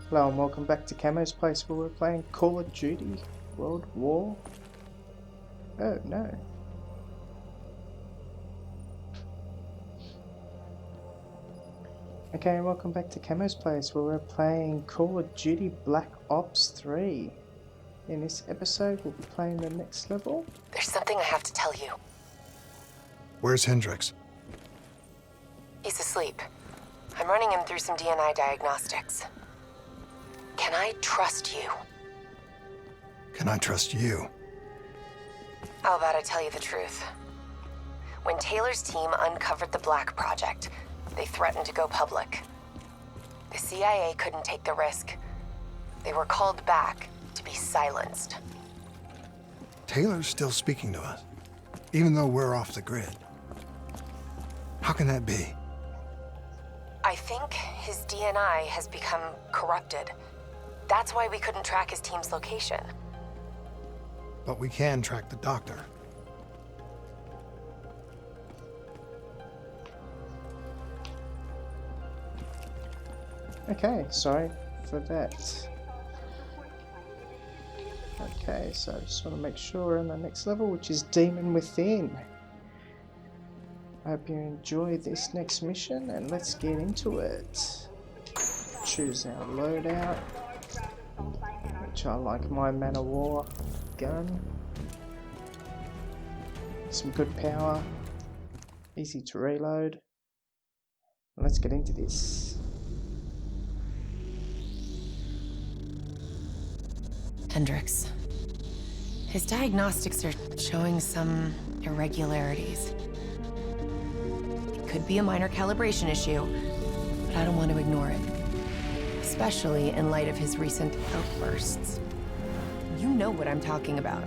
Hello and welcome back to Camo's place where we're playing Call of Duty World War. Oh no. Okay, and welcome back to Camo's place where we're playing Call of Duty Black Ops 3. In this episode we'll be playing the next level. There's something I have to tell you. Where's Hendricks? He's asleep. I'm running him through some DNA diagnostics. Can I trust you? Can I trust you? How about I tell you the truth? When Taylor's team uncovered the Black Project, they threatened to go public. The CIA couldn't take the risk. They were called back to be silenced. Taylor's still speaking to us, even though we're off the grid. How can that be? I think his DNA has become corrupted. That's why we couldn't track his team's location. But we can track the doctor. Okay, sorry for that. Okay, so I just want to make sure we're on the next level, which is Demon Within. I hope you enjoy this next mission and let's get into it. Choose our loadout, which I like my Man of War gun. Some good power, easy to reload. Let's get into this. Hendricks. His diagnostics are showing some irregularities. It could be a minor calibration issue, but I don't want to ignore it. Especially in light of his recent outbursts. You know what I'm talking about.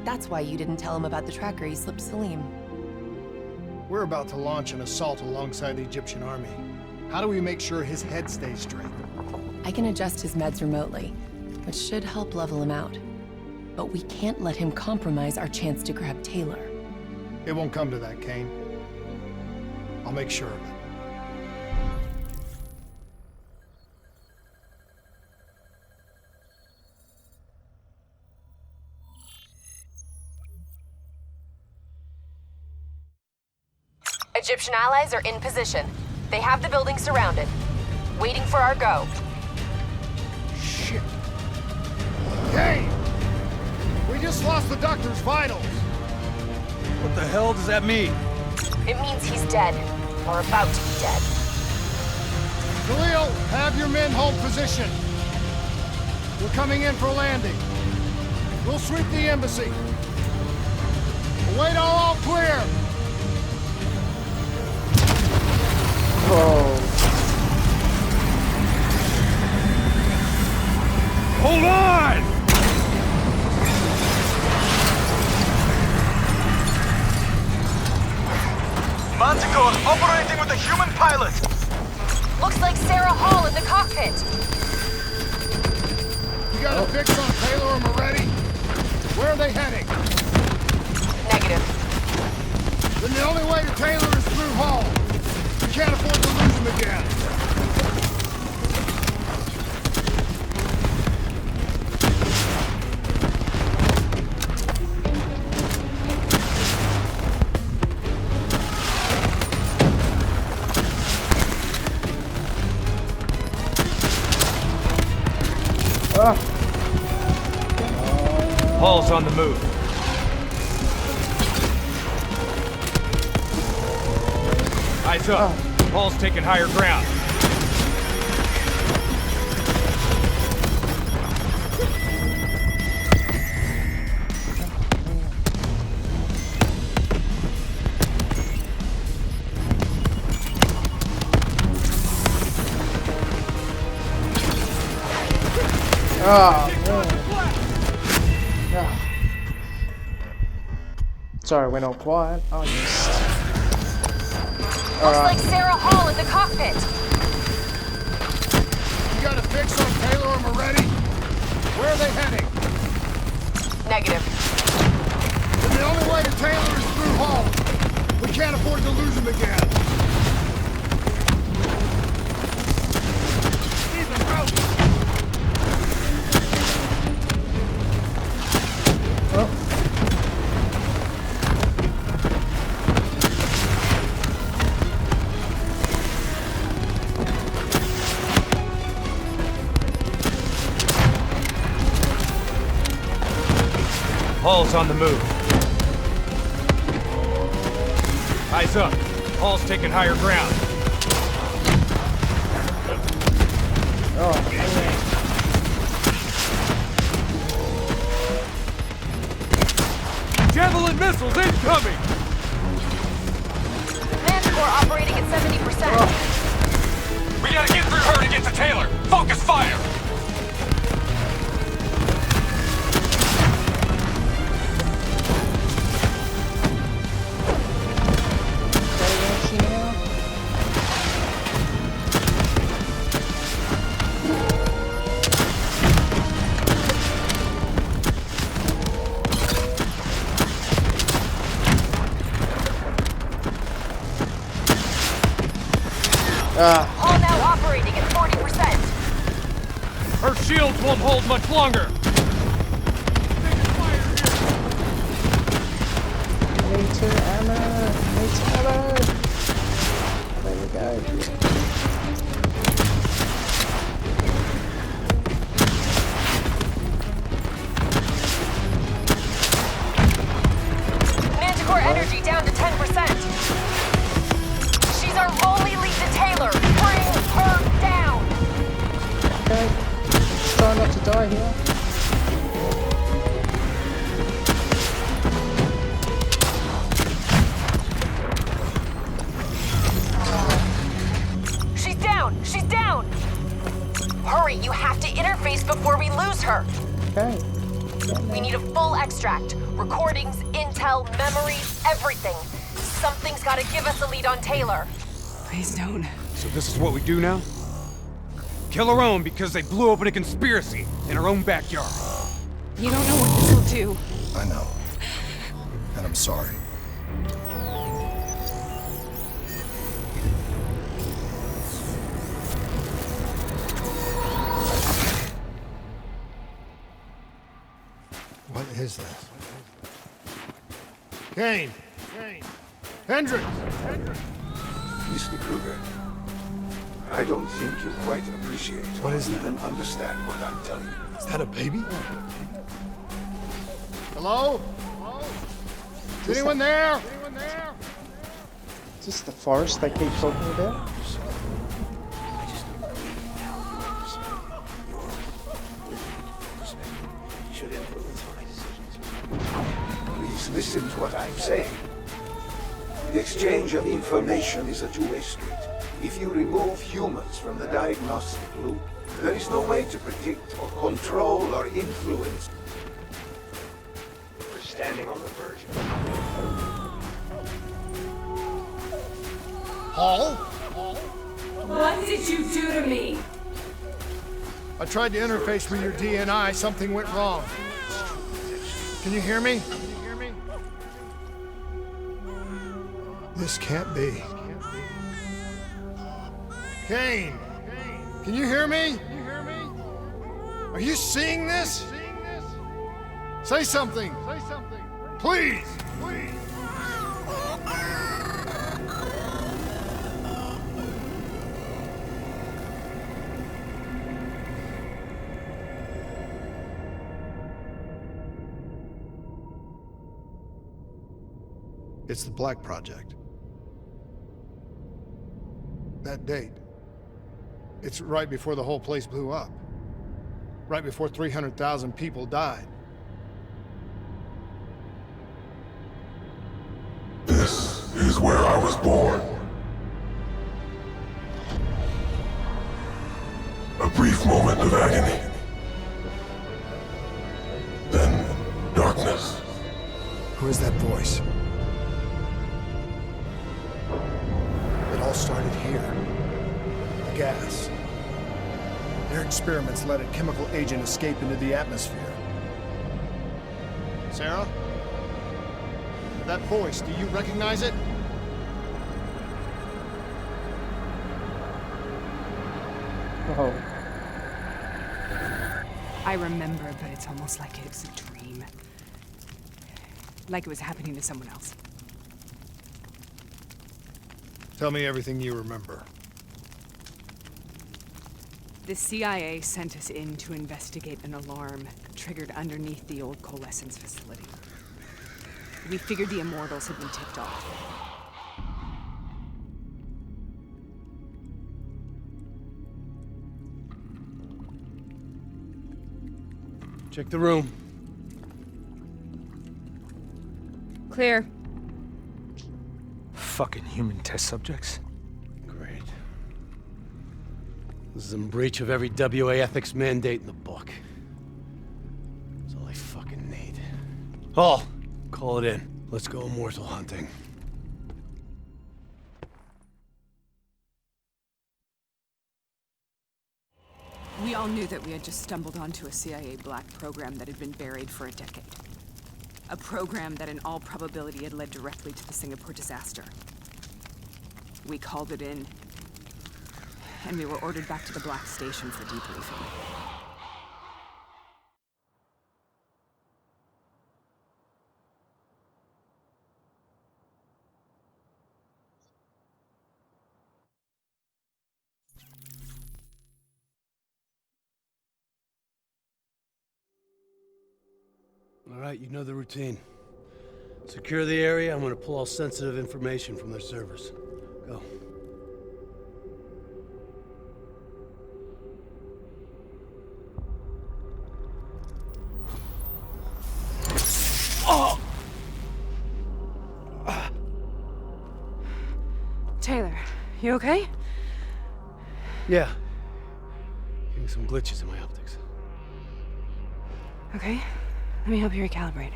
That's why you didn't tell him about the tracker he slipped Salim. We're about to launch an assault alongside the Egyptian army. How do we make sure his head stays straight? I can adjust his meds remotely, which should help level him out. But we can't let him compromise our chance to grab Taylor. It won't come to that, Kane. I'll make sure of it. Egyptian allies are in position. They have the building surrounded, waiting for our go. Shit! Kane! We just lost the doctor's vitals! What the hell does that mean? It means he's dead, or about to be dead. Khalil, have your men hold position. We're coming in for landing. We'll sweep the embassy. Await all clear! Oh. Hold on! Manticore operating with a human pilot! Looks like Sarah Hall in the cockpit. You got a fix on Taylor and Moretti? Where are they heading? Negative. Then the only way to Taylor is through Hall. We can't afford to lose him again. Hall's on the move. Eyes up. Hall's taking higher ground. Sorry, went all quiet. Oh, just... Looks like Sarah Hall in the cockpit. You got a fix on Taylor or Moretti? Where are they heading? Negative. Then the only way to Taylor is through Hall. We can't afford to lose him again. Ethan, out! Hall's on the move. Eyes up. Hall's taking higher ground. Oh, man. Javelin missiles incoming! Manticore operating at 70%. We gotta get through her to get to Taylor! Focus fire! Okay, where is she now? All now operating at 40%. Her shields won't hold much longer! Need to ammo. Need to ammo. There we go. Manticore energy down to 10%. She's our only lead to Taylor. Bring her down. Okay. Just try not to die here. She's down. She's down. Hurry, you have to interface before we lose her. Okay. We need a full extract. Recordings, intel, memories, everything. Something's got to give us a lead on Taylor. Please don't. So this is what we do now? Kill our own because they blew open a conspiracy in our own backyard. You don't know what this will do. I know. And I'm sorry. What is this? Kane! Hendricks! Mr. Kruger, I don't think you quite appreciate What or is that? even understand what I'm telling you. Is that a baby? Hello? Is anyone there? Is this the forest they keep talking about? Should influence my decisions. Please listen to what I'm saying. The exchange of information is a two-way street. If you remove humans from the diagnostic loop, there is no way to predict or control or influence. We're standing on the verge of Hall? What did you do to me? I tried to interface with your DNI. Something went wrong. Can you hear me? This can't be. Kane! Can you hear me? Are you seeing this? Say something! Please! It's the Black Project. That date. It's right before the whole place blew up. Right before 300,000 people died. This is where I was born. A brief moment of agony. Then darkness. Who is that voice? It all started here. The gas. Their experiments let a chemical agent escape into the atmosphere. Sarah? That voice, do you recognize it? Oh. I remember, but it's almost like it was a dream. Like it was happening to someone else. Tell me everything you remember. The CIA sent us in to investigate an alarm triggered underneath the old coalescence facility. We figured the Immortals had been tipped off. Check the room. Clear. Fucking human test subjects. Great. This is in breach of every WA ethics mandate in the book. That's all I fucking need. Hall, call it in. Let's go immortal hunting. We all knew that we had just stumbled onto a CIA black program that had been buried for a decade. A program that in all probability had led directly to the Singapore disaster. We called it in, and we were ordered back to the Black Station for debriefing. All right, you know the routine. Secure the area. I'm gonna pull all sensitive information from their servers. Go. Taylor, you okay? Yeah. Getting some glitches in my optics. Okay, let me help you recalibrate.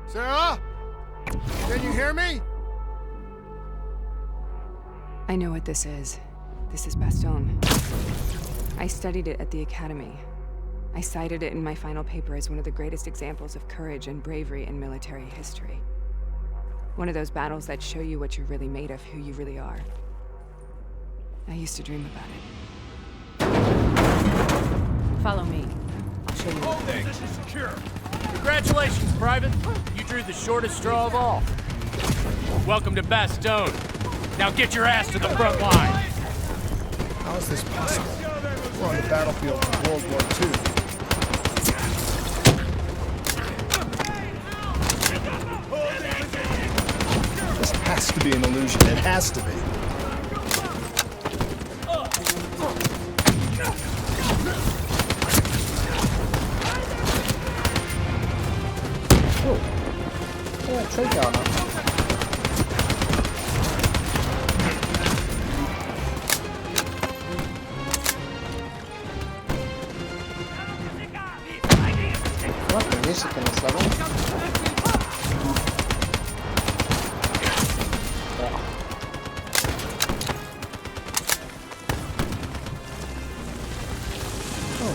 Sarah? Can you hear me? I know what this is. This is Bastogne. I studied it at the Academy. I cited it in my final paper as one of the greatest examples of courage and bravery in military history. One of those battles that show you what you're really made of, who you really are. I used to dream about it. Follow me. I'll show you. Holding! Position secure. Congratulations, Private. You drew the shortest straw of all. Welcome to Bastogne. Now get your ass to the front line. How is this possible? We're on the battlefield of World War II. This has to be an illusion. It has to be. Yeah, trade down. I like the music in this level. Oh,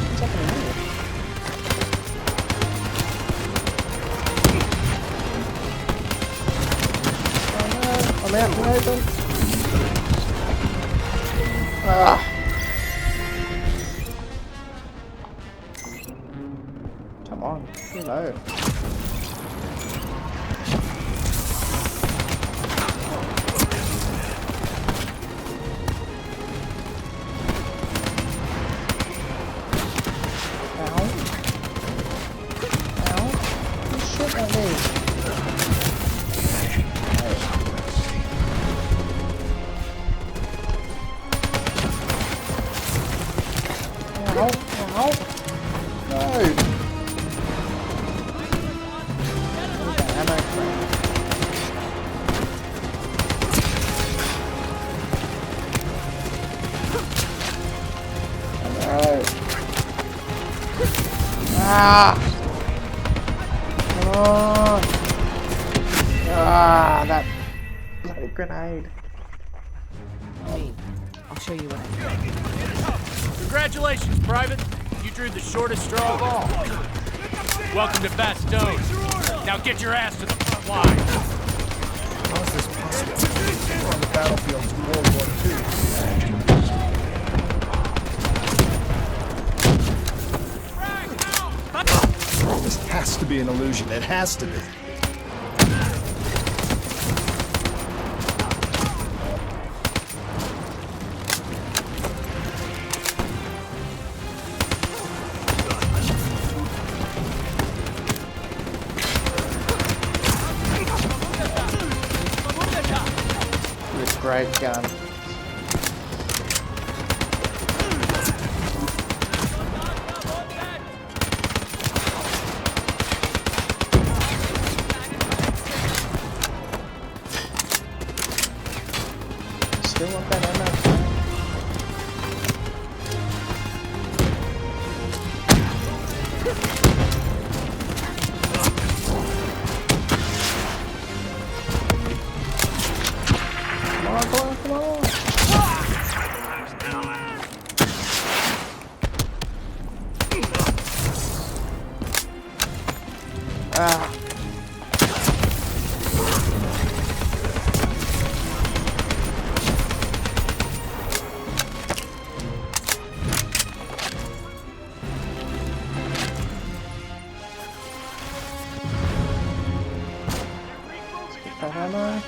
what's happening here? I'm out in the open. Ah. Come on, reload. Ow. Ow. You shit at me. Ow, ow. No. Ammo. No. Ah. Come on. Ah, that bloody grenade. Me. I'll show you what I do. Congratulations, Private. You drew the shortest straw of all. Welcome to Bastogne. Now get your ass to the front line. How is this possible? We're on the battlefield of World War II. This has to be an illusion. It has to be. great gun. Still want that ammo? Come on, come on, come on! Ah. That ammo.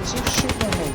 Is he shooting at me?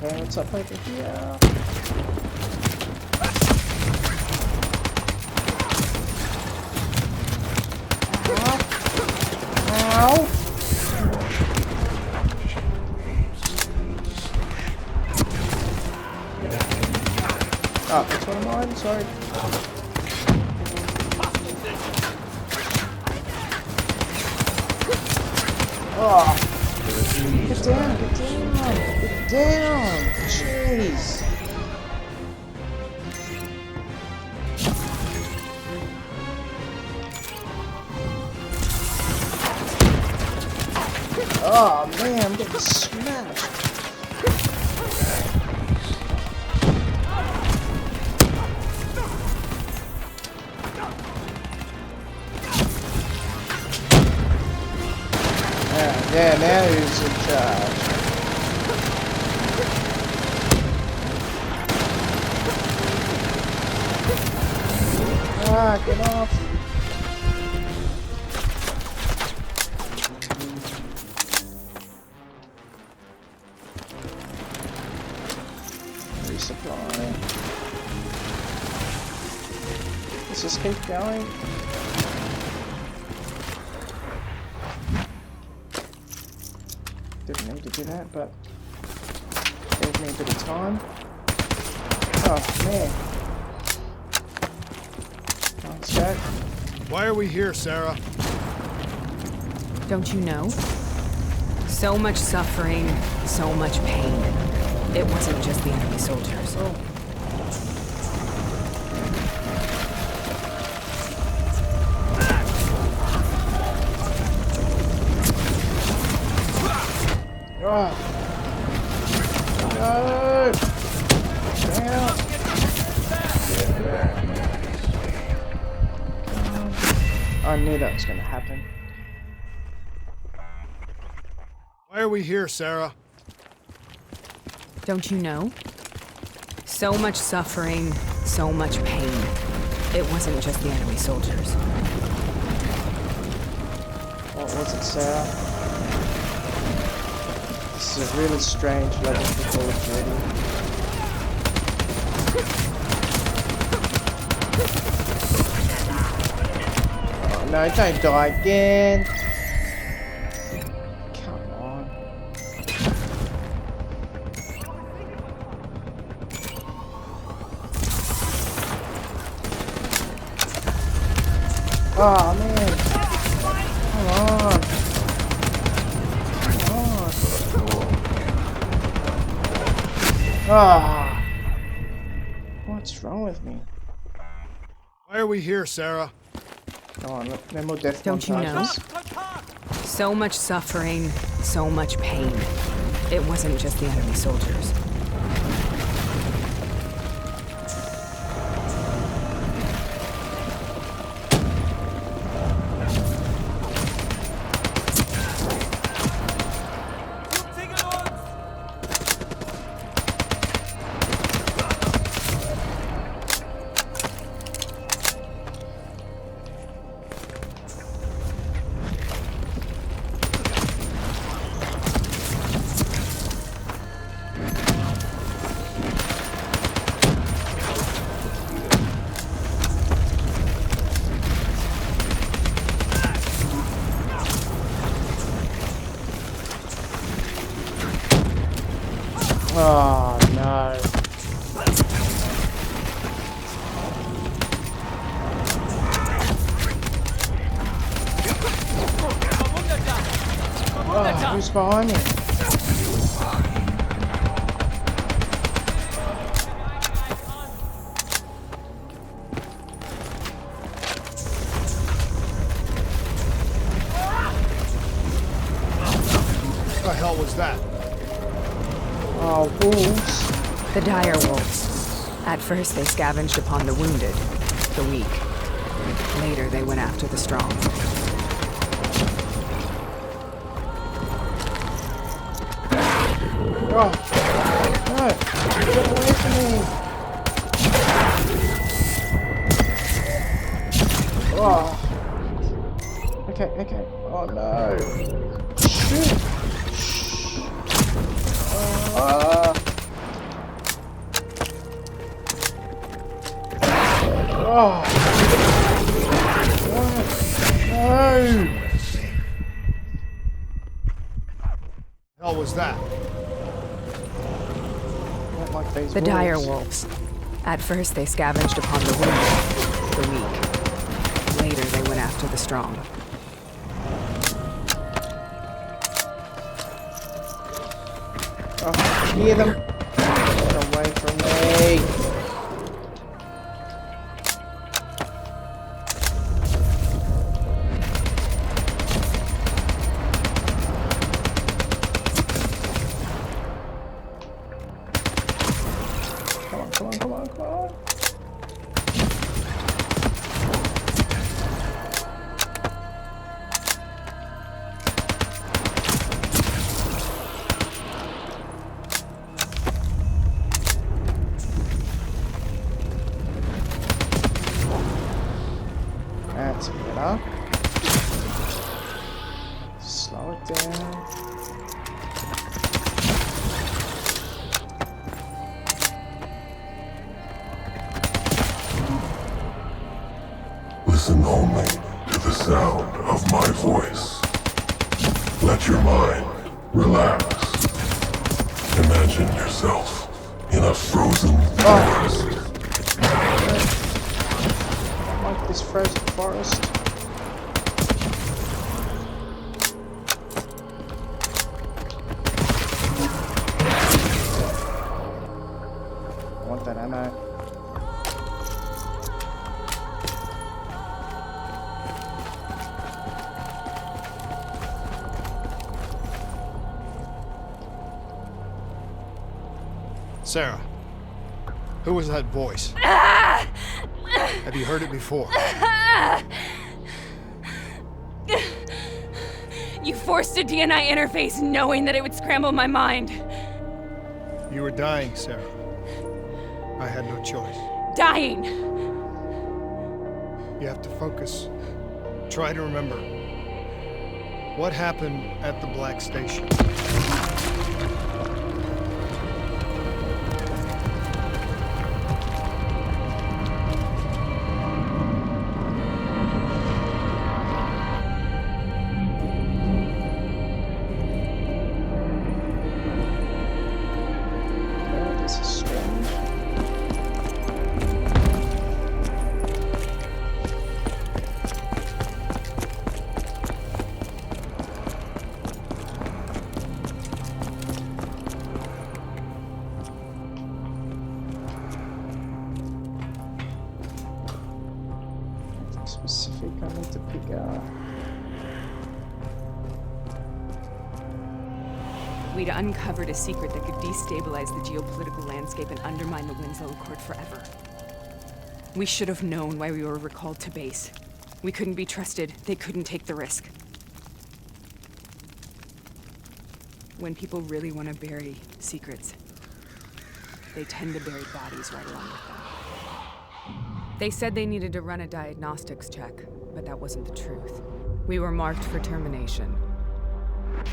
Okay, what's up over here? Ow! Oh, that's one of mine, sorry. Oh! Get down, get down, get down! Jeez! Oh man, I'm getting smashed! Yeah, now who's in charge? Ah, get off! Resupply. Let's just keep going. Didn't need to do that, but gave me a bit of time. Oh man. Nice Jack. Why are we here, Sarah? Don't you know? So much suffering, so much pain. It wasn't just the enemy soldiers. Oh. No! Down! I knew that was going to happen. Why are we here, Sarah? Don't you know? So much suffering, so much pain. It wasn't just the enemy soldiers. What was it, Sarah? This is a really strange level for Call of Duty. Oh no, don't die again! Come on. Oh man! Come on! Come on! Ah! What What's wrong with me? Why are we here, Sarah? Come on, no more death Don't you know? montages. So much suffering, so much pain. It wasn't just the enemy soldiers. Oh no. Oh, who's behind me? What the hell was that? Oh, wolves. The dire wolves. At first, they scavenged upon the wounded, the weak. Later, they went after the strong. Oh, no. Get away from me. Oh. Okay, okay. Oh no. Shoot. Oh. No. Hell was that? The dire wolves. At first, they scavenged upon the wounded, the weak. Later, they went after the strong. Oh, I hear them. Get away from me. Come on, come on, come on, come on. That's better. Slow it down. Listen only to the sound of my voice. Let your mind relax. Imagine yourself in a frozen forest. I like this frozen forest. I want that ammo. Sarah, who was that voice? Have you heard it before? You forced a DNI interface knowing that it would scramble my mind. You were dying, Sarah. I had no choice. Dying! You have to focus. Try to remember. What happened at the Black Station? This is strange. think I need to pick up. We'd uncovered a secret that could destabilize the geopolitical landscape and undermine the Winslow Accord forever. We should have known why we were recalled to base. We couldn't be trusted. They couldn't take the risk. When people really want to bury secrets, they tend to bury bodies right along with them. They said they needed to run a diagnostics check, but that wasn't the truth. We were marked for termination.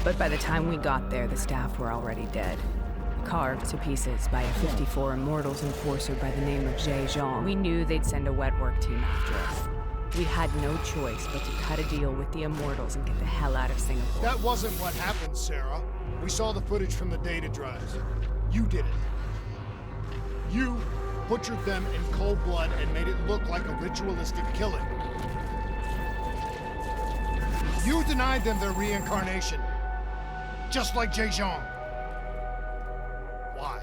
But by the time we got there, the staff were already dead. Carved to pieces by a 54 Immortals enforcer by the name of Jay Jean. We knew they'd send a wet work team after us. We had no choice but to cut a deal with the Immortals and get the hell out of Singapore. That wasn't what happened, Sarah. We saw the footage from the data drives. You did it. You butchered them in cold blood and made it look like a ritualistic killing. You denied them their reincarnation. Just like Jay Jean. Why?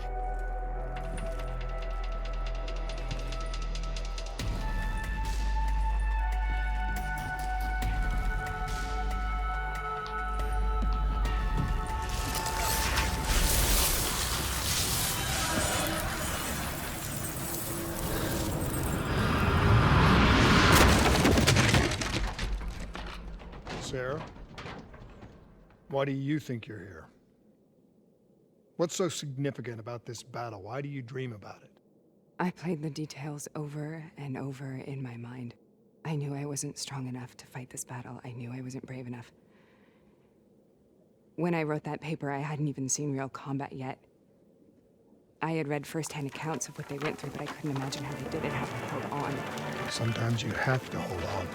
Sarah? Why do you think you're here? What's so significant about this battle? Why do you dream about it? I played the details over and over in my mind. I knew I wasn't strong enough to fight this battle. I knew I wasn't brave enough. When I wrote that paper, I hadn't even seen real combat yet. I had read firsthand accounts of what they went through, but I couldn't imagine how they did it, how they held on. Sometimes you have to hold on.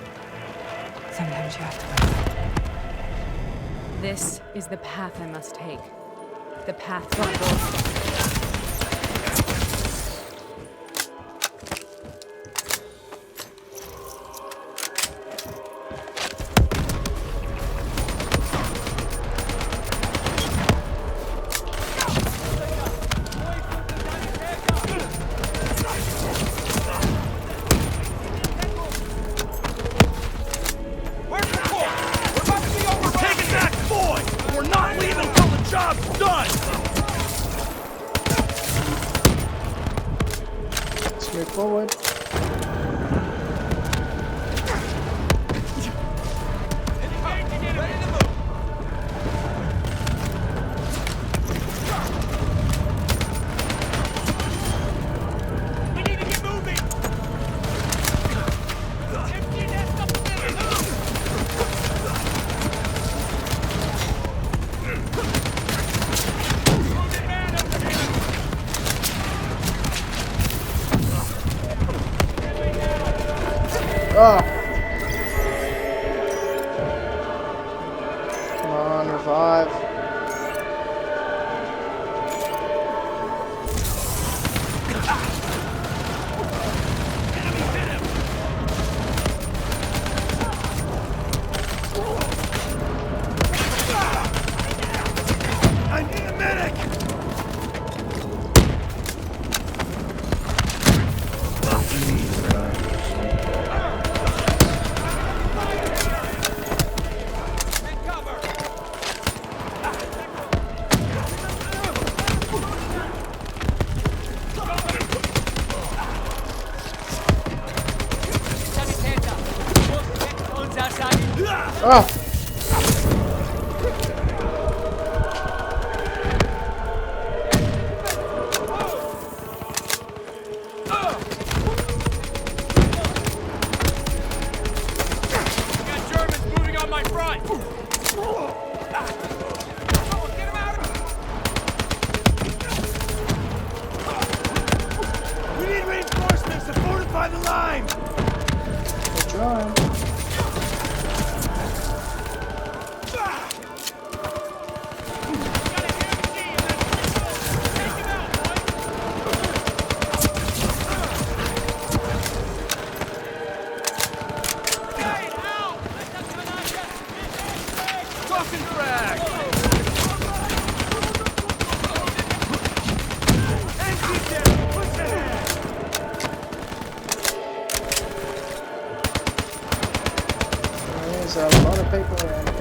Sometimes you have to wait. This is the path I must take. The path to my goals. Forward. Oh. Come on, revive. I need a medic! Oh. Got Germans moving on my front! We need reinforcements to fortify the line! We're trying. people around here.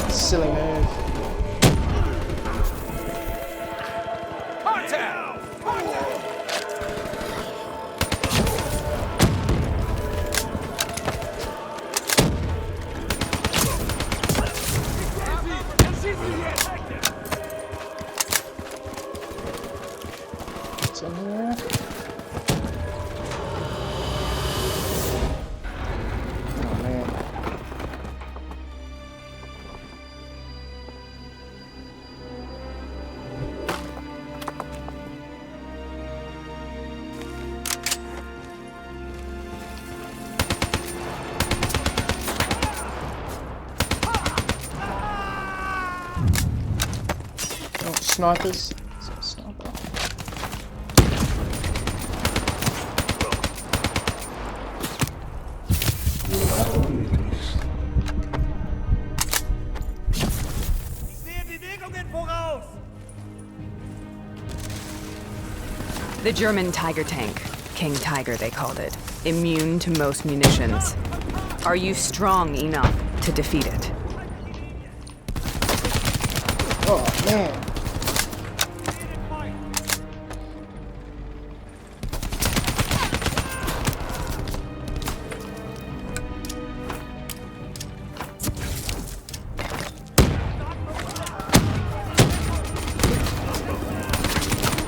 Silly move. What's in here? Oh man. Oh, snipers. Is that a sniper? The German Tiger tank. King Tiger, they called it. Immune to most munitions. Are you strong enough to defeat it? Oh man.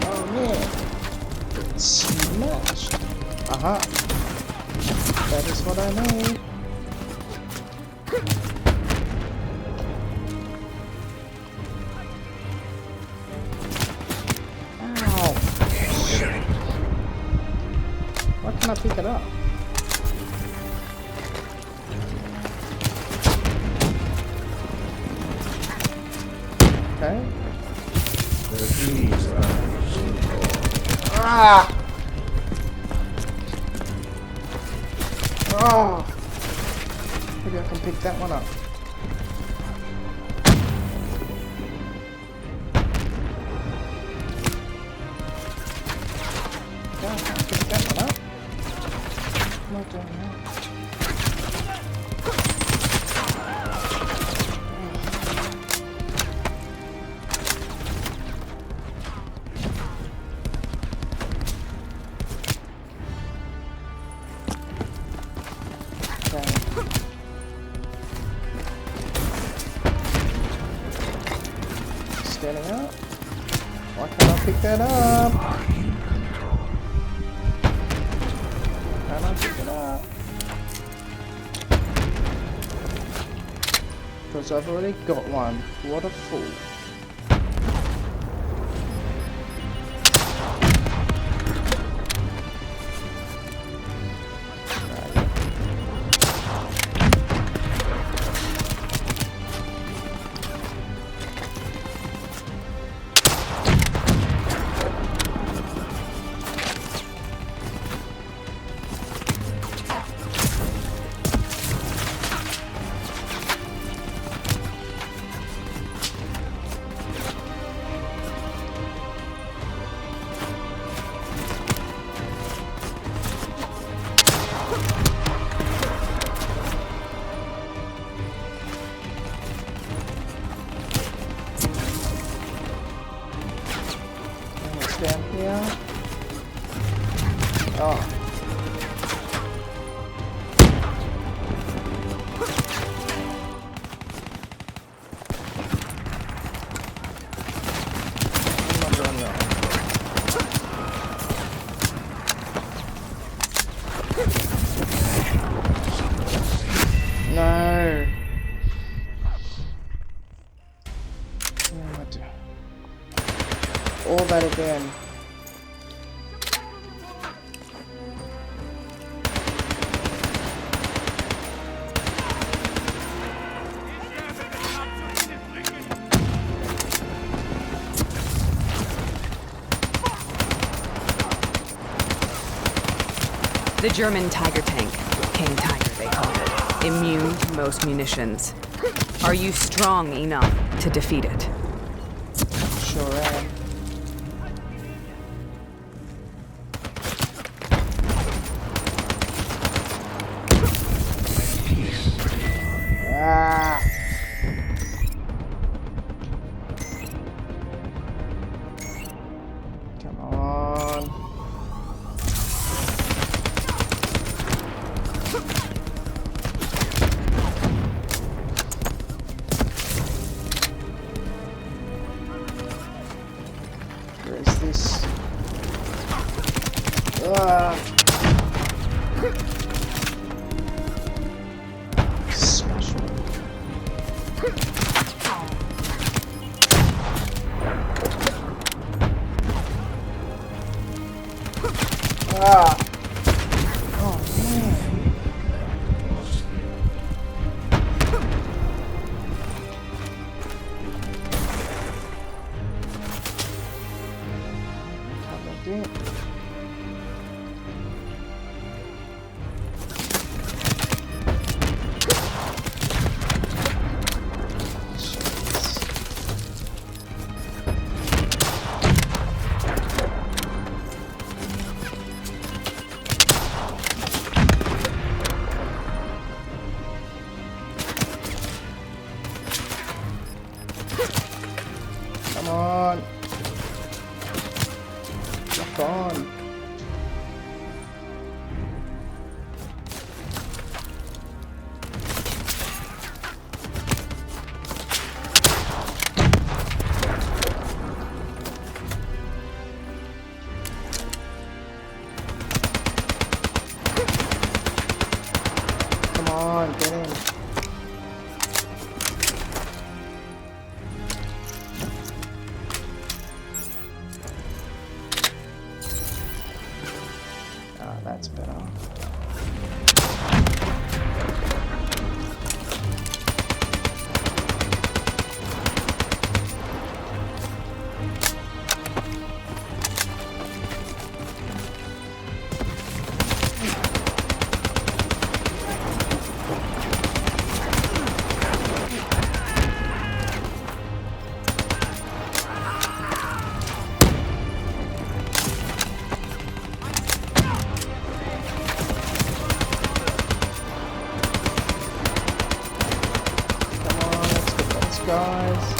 Oh man. Smashed. Aha. That is what I need. Ow. Why can't I pick it up? Okay. Ah! Oh! Maybe I can pick that one up. Yeah, I can't pick that one up. I'm not doing that. Standing up. Why can't I pick that up? Can I pick it up? Because I've already got one. What a fool. Down here. Oh. I'm not doing that. No. What am I doing? All that again. The German Tiger tank. King Tiger, they called it. Immune to most munitions. Are you strong enough to defeat it? Sure am. Ah. Come on. Where is this? Ah. Smash it. Ah. Oh man. Covered it. Come on. Lock on. Come on, get in. Ah, that's better. Guys.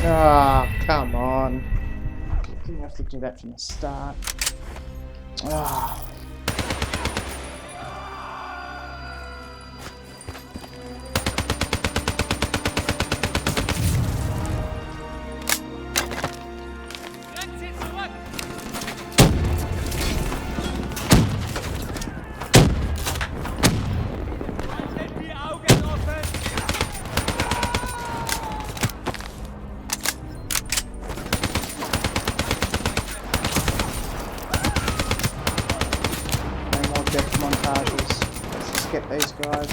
Ah, come on. You didn't have to do that from the start. Ah. Death montages. Let's just get these guys.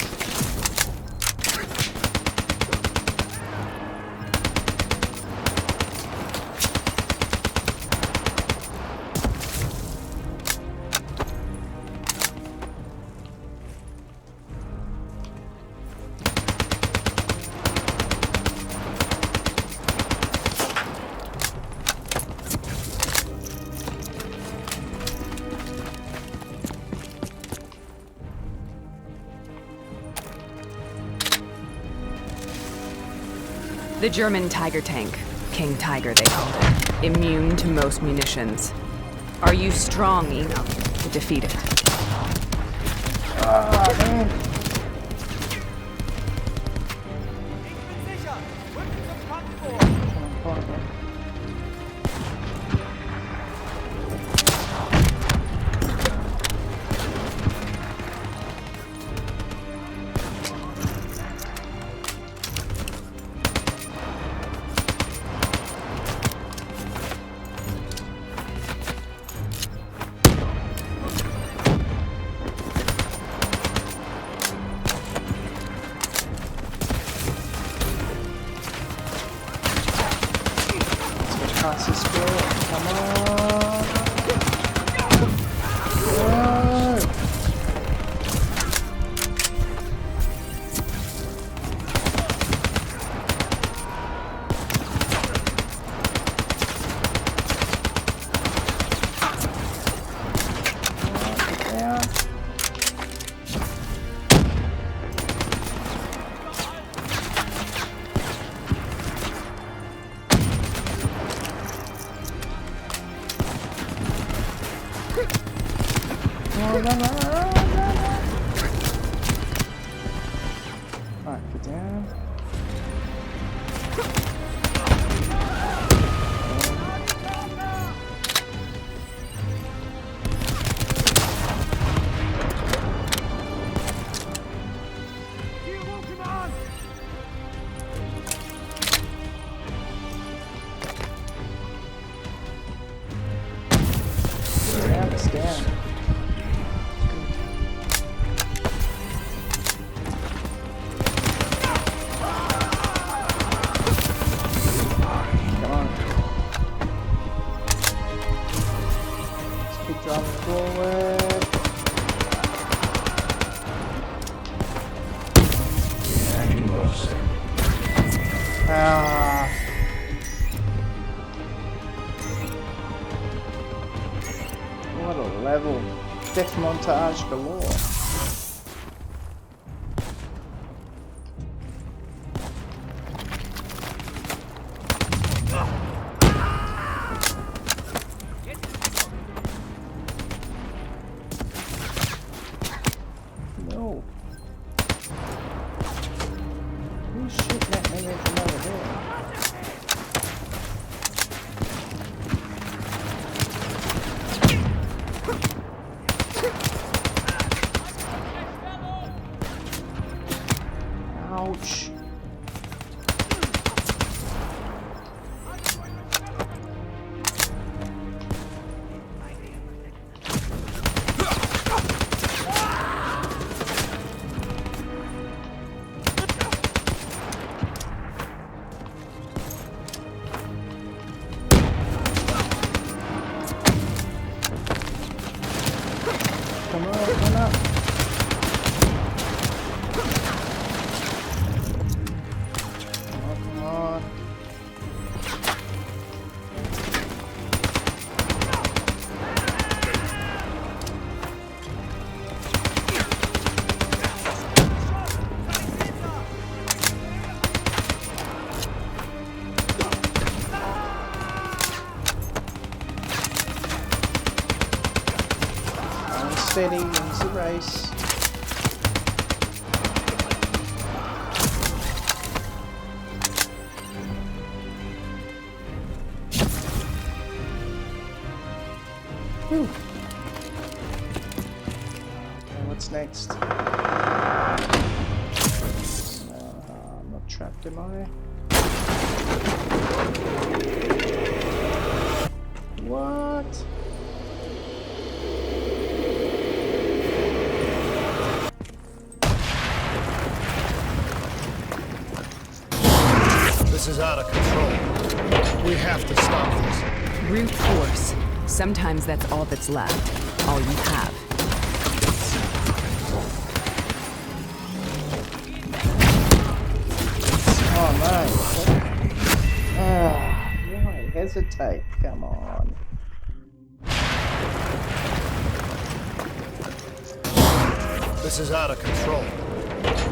The German Tiger tank. King Tiger, they called it. Immune to most munitions. Are you strong enough to defeat it? Ah, man. Come on, run. Alright, get down. Down. Come on. Let's keep driving forward. Ah. What a level. Death montage galore. No. Who's shooting at me from over there? Ouch. Come on, come up. Come on. Steady, wins the race. Whew. Okay, what's next? I'm not trapped, am I? What? This is out of control. We have to stop this. Brute force. Sometimes that's all that's left. All you have. Oh no. Why hesitate? Come on. This is out of control.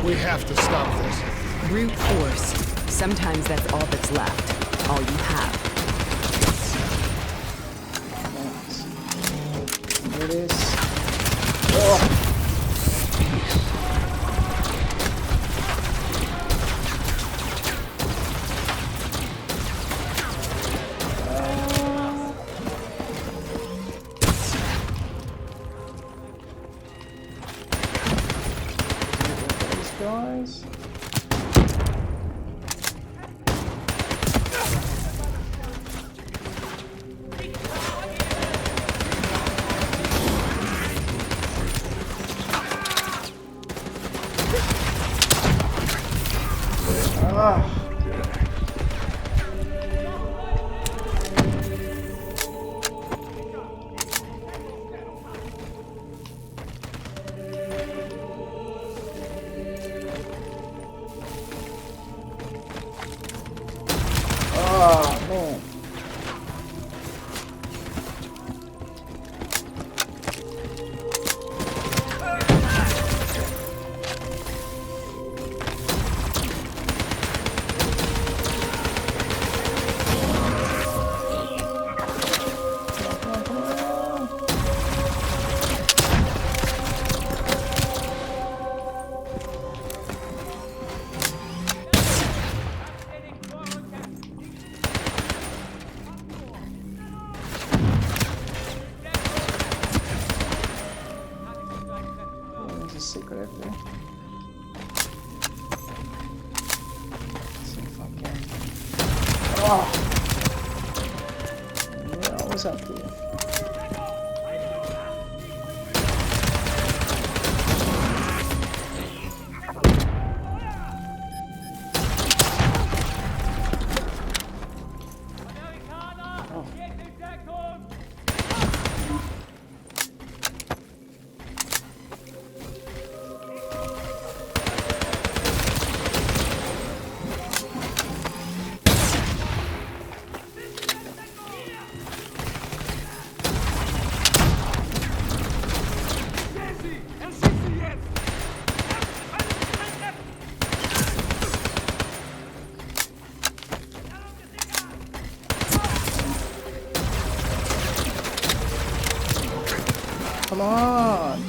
We have to stop this. Brute force. Sometimes that's all that's left. All you have. Here it is. Oh. These guys. secret over there. Let's see if I can. Oh! Yeah, I was up here. Come on!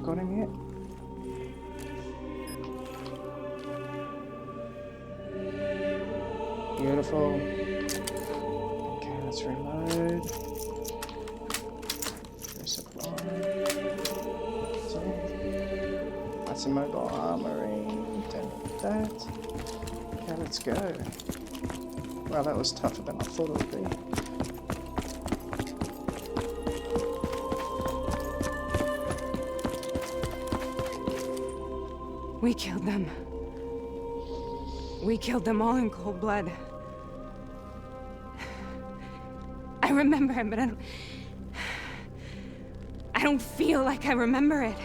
Got him yet? Beautiful. Okay, let's reload. Resupply. So, that's immobile armory. Don't need that. Okay, let's go. Well, that was tougher than I thought it would be. We killed them. We killed them all in cold blood. I remember it, but I don't feel like I remember it.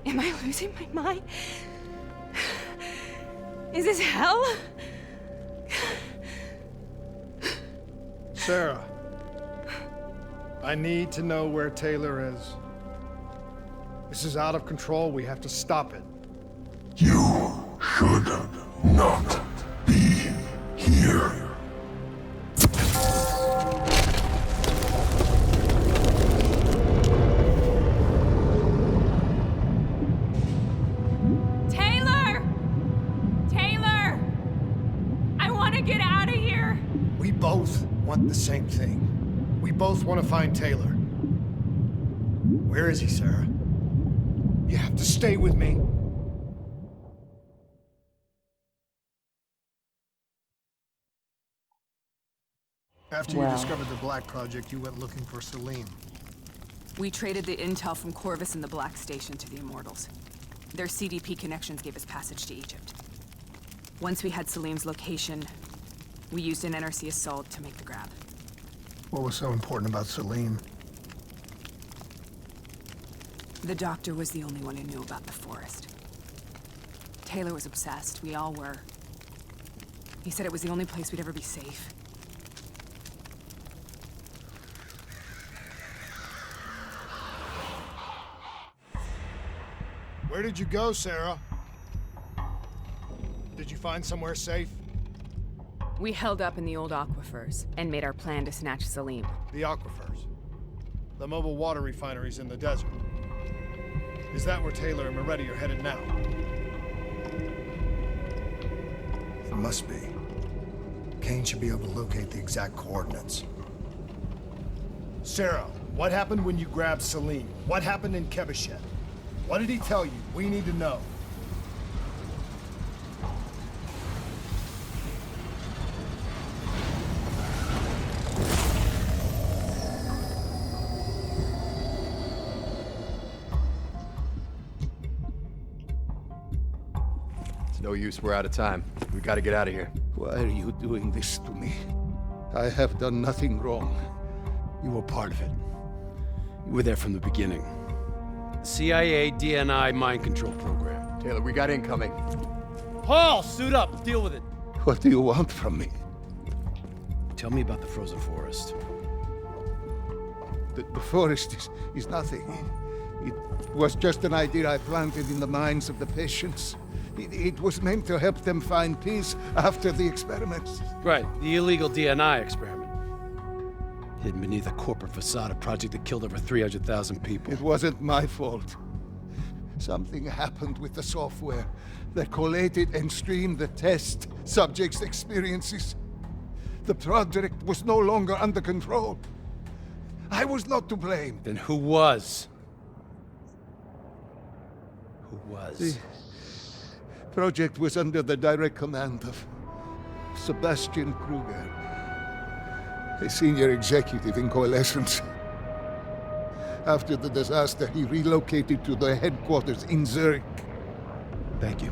Am I losing my mind? Is this hell? Sarah, I need to know where Taylor is. This is out of control. We have to stop it. You should not be here. Taylor! Taylor! I want to get out of here! We both want the same thing. We both want to find Taylor. Where is he, Sarah? You have to stay with me. After you discovered the Black Project, you went looking for Salim. We traded the intel from Corvus and the Black Station to the Immortals. Their CDP connections gave us passage to Egypt. Once we had Salim's location, we used an NRC assault to make the grab. What was so important about Salim? The doctor was the only one who knew about the forest. Taylor was obsessed. We all were. He said it was the only place we'd ever be safe. Where did you go, Sarah? Did you find somewhere safe? We held up in the old aquifers and made our plan to snatch Salim. The aquifers. The mobile water refineries in the desert. Is that where Taylor and Moretti are headed now? It must be. Kane should be able to locate the exact coordinates. Sarah, what happened when you grabbed Salim? What happened in Kebashet? What did he tell you? We need to know. It's no use, we're out of time. We gotta get out of here. Why are you doing this to me? I have done nothing wrong. You were part of it. You were there from the beginning. CIA DNI mind control program. Taylor, we got incoming. Paul, suit up. Deal with it. What do you want from me? Tell me about the frozen forest. The forest is nothing. It was just an idea I planted in the minds of the patients. It was meant to help them find peace after the experiments. Right, the illegal DNI experiment. hidden beneath a corporate facade, a project that killed over 300,000 people. It wasn't my fault. Something happened with the software that collated and streamed the test subjects' experiences. The project was no longer under control. I was not to blame. Then who was? Who was? The project was under the direct command of Sebastian Kruger, a senior executive in Coalescence. After the disaster, he relocated to the headquarters in Zurich. Thank you.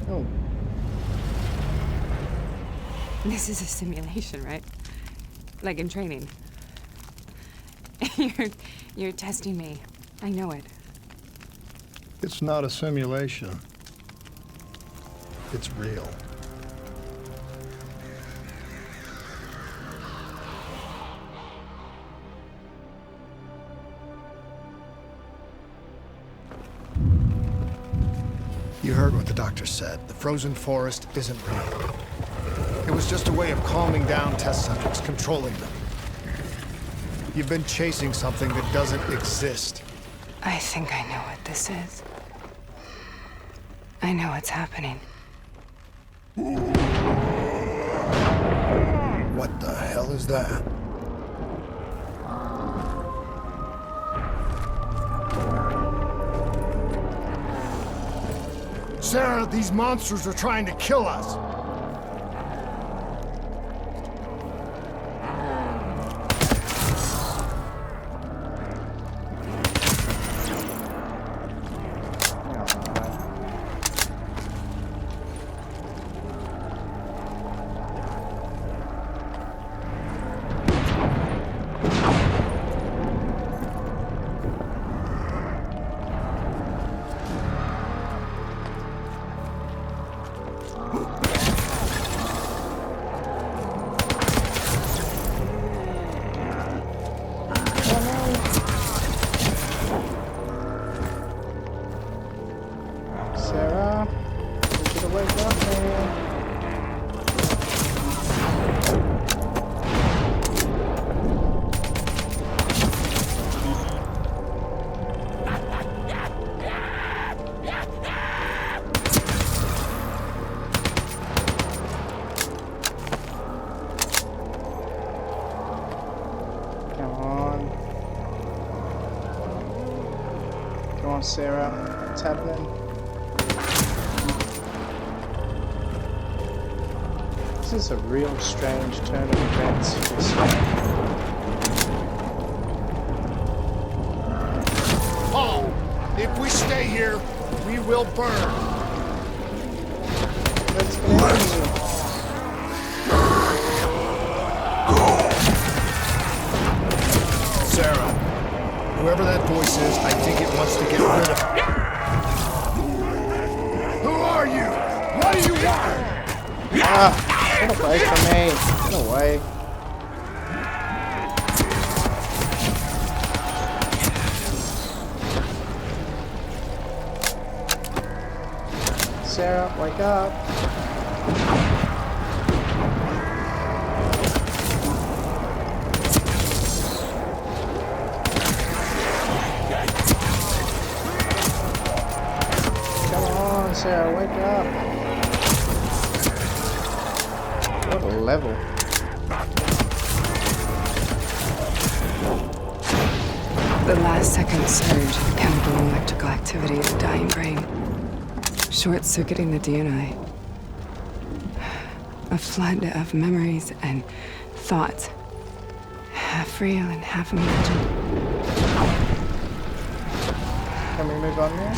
Oh. This is a simulation, right? Like in training. You're testing me. I know it. It's not a simulation. It's real. You heard what the doctor said. The frozen forest isn't real. It was just a way of calming down test subjects, controlling them. You've been chasing something that doesn't exist. I think I know what this is. I know what's happening. What the hell is that? Sarah, these monsters are trying to kill us. Sarah, you should have waked up, man. Come on. Come on, Sarah. What's happening? This is a real strange turn of events for this game. Paul, if we stay here, we will burn. Let's get out of here. Sarah, whoever that voice is, I think it wants to get rid of. Who are you? What do you want? Get away from me. Get away. Sarah, wake up. Come on, Sarah, wake up. What a level. The last second surge of chemical and electrical activity in the dying brain. Short-circuiting the DNA. A flood of memories and thoughts. Half real and half imagined. Can we move on now?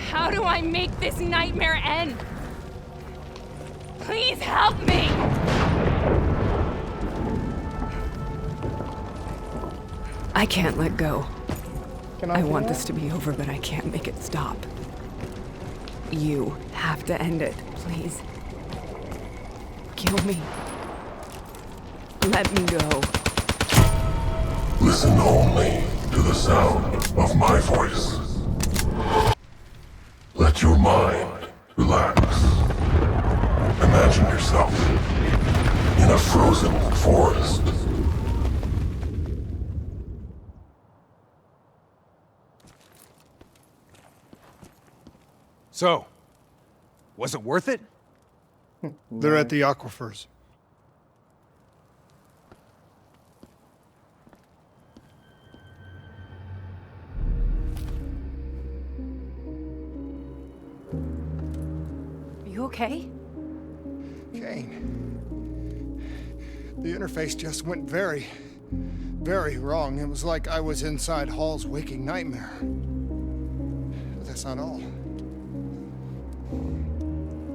How do I make this nightmare end? Please help me! I can't let go. Can I want this to be over, but I can't make it stop. You have to end it, please. Kill me. Let me go. Listen only to the sound of my voice. Let your mind relax. Imagine yourself in a frozen forest. So, was it worth it? They're at the aquifers. Are you okay? Kane. The interface just went very, very wrong. It was like I was inside Hall's waking nightmare. But that's not all.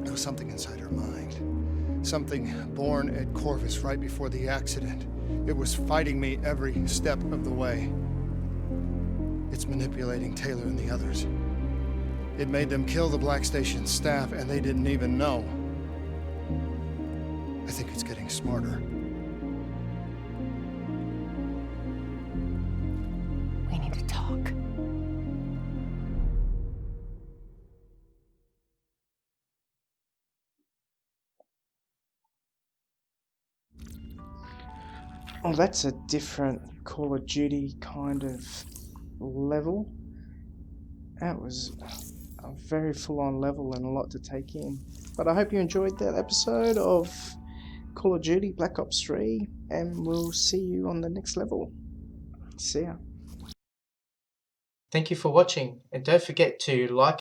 There was something inside her mind. Something born at Corvus right before the accident. It was fighting me every step of the way. It's manipulating Taylor and the others. It made them kill the Black Station staff, and they didn't even know. I think it's getting smarter. We need to talk. Oh, that's a different Call of Duty kind of level. That was a very full-on level and a lot to take in. But I hope you enjoyed that episode of Call of Duty Black Ops 3, and we'll see you on the next level. See ya. Thank you for watching, and don't forget to like